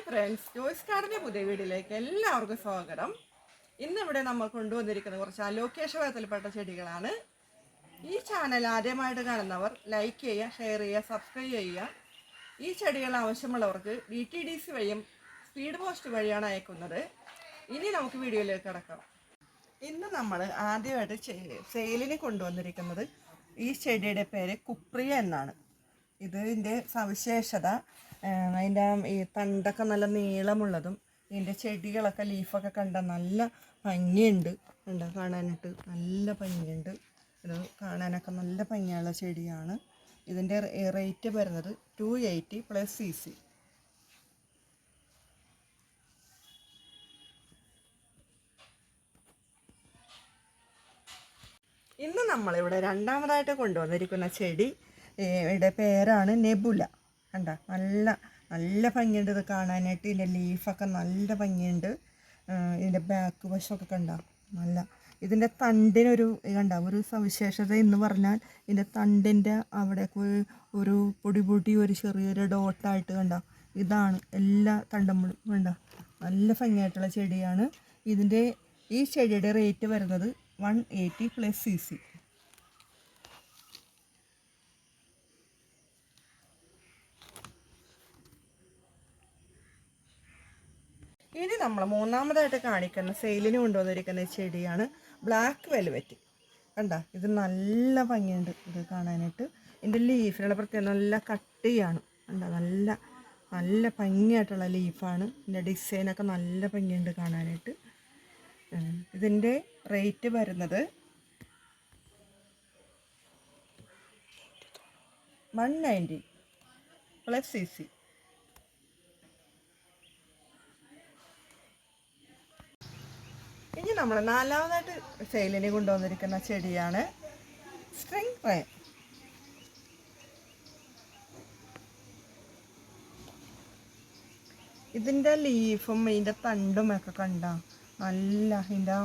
Friends, Joyce ഗാർഡന്റെ പുതിയ വീഡിയോയിലേക്ക് എല്ലാവർക്കും സ്വാഗതം. ഇന്നിവിടെ നമ്മൾ കൊണ്ടുവന്നിരിക്കുന്ന കുറച്ച് അലോക്കേഷ വർഗത്തിൽപ്പെട്ട ചെടികളാണ്. ഈ ചാനൽ ആദ്യമായിട്ട് കാണുന്നവർ ലൈക്ക് ചെയ്യുക, ഷെയർ ചെയ്യുക, സബ്സ്ക്രൈബ് ചെയ്യുക. ഈ ചെടികൾ ആവശ്യമുള്ളവർക്ക് DTDC വഴിയും സ്പീഡ് പോസ്റ്റ് വഴിയാണ് അയക്കുന്നത്. ഇനി നമുക്ക് വീഡിയോയിലേക്ക് കിടക്കാം. ഇന്ന് നമ്മൾ ആദ്യമായിട്ട് സെയിലിന് കൊണ്ടുവന്നിരിക്കുന്നത് ഈ ചെടിയുടെ പേര് കുപ്രിയ എന്നാണ്. ഇതിൻ്റെ സവിശേഷത അതിൻ്റെ ഈ തണ്ടൊക്കെ നല്ല നീളമുള്ളതും ഇതിൻ്റെ ചെടികളൊക്കെ ലീഫൊക്കെ കണ്ട നല്ല ഭംഗിയുണ്ട്. കണ്ട കാണാനായിട്ട് നല്ല ഭംഗിയുണ്ട്. ഇത് കാണാനൊക്കെ നല്ല ഭംഗിയുള്ള ചെടിയാണ്. ഇതിൻ്റെ റേറ്റ് വരുന്നത് 280 + CC. ഇന്ന് നമ്മളിവിടെ രണ്ടാമതായിട്ട് കൊണ്ടുവന്നിരിക്കുന്ന ചെടി യുടെ പേരാണ് നെബുല. കണ്ട നല്ല നല്ല ഭംഗിയുണ്ട് ഇത് കാണാനായിട്ട്. ഇതിൻ്റെ ലീഫൊക്കെ നല്ല ഭംഗിയുണ്ട്. ഇതിൻ്റെ ബാക്ക് വശമൊക്കെ കണ്ട നല്ല. ഇതിൻ്റെ തണ്ടിനൊരു കണ്ട ഒരു സവിശേഷത എന്ന് പറഞ്ഞാൽ ഇതിൻ്റെ തണ്ടിൻ്റെ അവിടെ ഒരു പൊടി ഒരു ചെറിയൊരു ഡോട്ടായിട്ട് കണ്ട. ഇതാണ് എല്ലാ തണ്ടമ്പളും കണ്ട. നല്ല ഭംഗിയായിട്ടുള്ള ചെടിയാണ്. ഇതിൻ്റെ ഈ ചെടിയുടെ റേറ്റ് വരുന്നത് 180 + CC. ഇനി നമ്മൾ മൂന്നാമതായിട്ട് കാണിക്കുന്ന സെയിലിന് കൊണ്ടുവന്നിരിക്കുന്ന ചെടിയാണ് ബ്ലാക്ക് വെൽവെറ്റ്. കണ്ട ഇത് നല്ല ഭംഗിയുണ്ട് ഇത് കാണാനായിട്ട്. ഇതിൻ്റെ ലീഫിനുള്ള പ്രത്യേകം നല്ല കട്ടിയാണ്. കണ്ട നല്ല നല്ല ഭംഗിയായിട്ടുള്ള ലീഫാണ്. ഇതിൻ്റെ ഡിസൈനൊക്കെ നല്ല ഭംഗിയുണ്ട് കാണാനായിട്ട്. ഇതിൻ്റെ റേറ്റ് വരുന്നത് 190 + CC. ഇനി നമ്മൾ നാലാമതായിട്ട് സെയിലിന് കൊണ്ടുവന്നിരിക്കുന്ന ചെടിയാണ് സ്ട്രിംഗ് റെയിൻ. ഇതിൻ്റെ ലീഫും ഇതിൻ്റെ തണ്ടും ഒക്കെ കണ്ട നല്ല. ഇതിൻ്റെ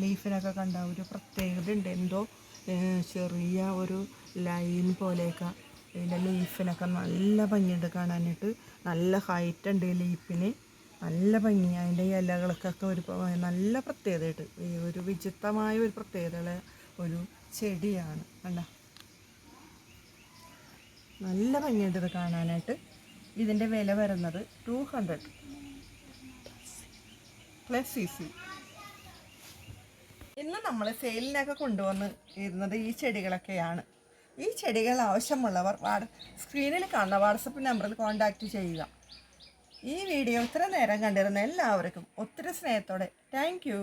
ലീഫിനൊക്കെ കണ്ട ഒരു പ്രത്യേകത ഉണ്ട്. എന്തോ ചെറിയ ഒരു ലൈൻ പോലെയൊക്കെ ഇതിൻ്റെ ലീഫിനൊക്കെ നല്ല ഭംഗിയുണ്ട് കാണാനായിട്ട്. നല്ല ഹൈറ്റ് ഉണ്ട് ഈ ലീഫിന്. നല്ല ഭംഗി. അതിൻ്റെ ഇലകൾക്കൊക്കെ ഒരു നല്ല പ്രത്യേകതയായിട്ട് ഈ ഒരു വിചിത്രമായ ഒരു പ്രത്യേകതയുള്ള ഒരു ചെടിയാണ്. കണ്ട നല്ല ഭംഗിയുണ്ട് ഇത് കാണാനായിട്ട്. ഇതിൻ്റെ വില വരുന്നത് 200 + CC. ഇന്ന് നമ്മൾ സെയിലിനൊക്കെ കൊണ്ടുവന്ന് ഇരുന്നത് ഈ ചെടികളൊക്കെയാണ്. ഈ ചെടികൾ ആവശ്യമുള്ളവർ സ്ക്രീനിൽ കാണുന്ന വാട്സപ്പ് നമ്പറിൽ കോൺടാക്റ്റ് ചെയ്യുക. ഈ വീഡിയോ ഇത്ര നേരം കണ്ടിരുന്ന എല്ലാവർക്കും ഒത്തിരി സ്നേഹത്തോടെ താങ്ക് യു.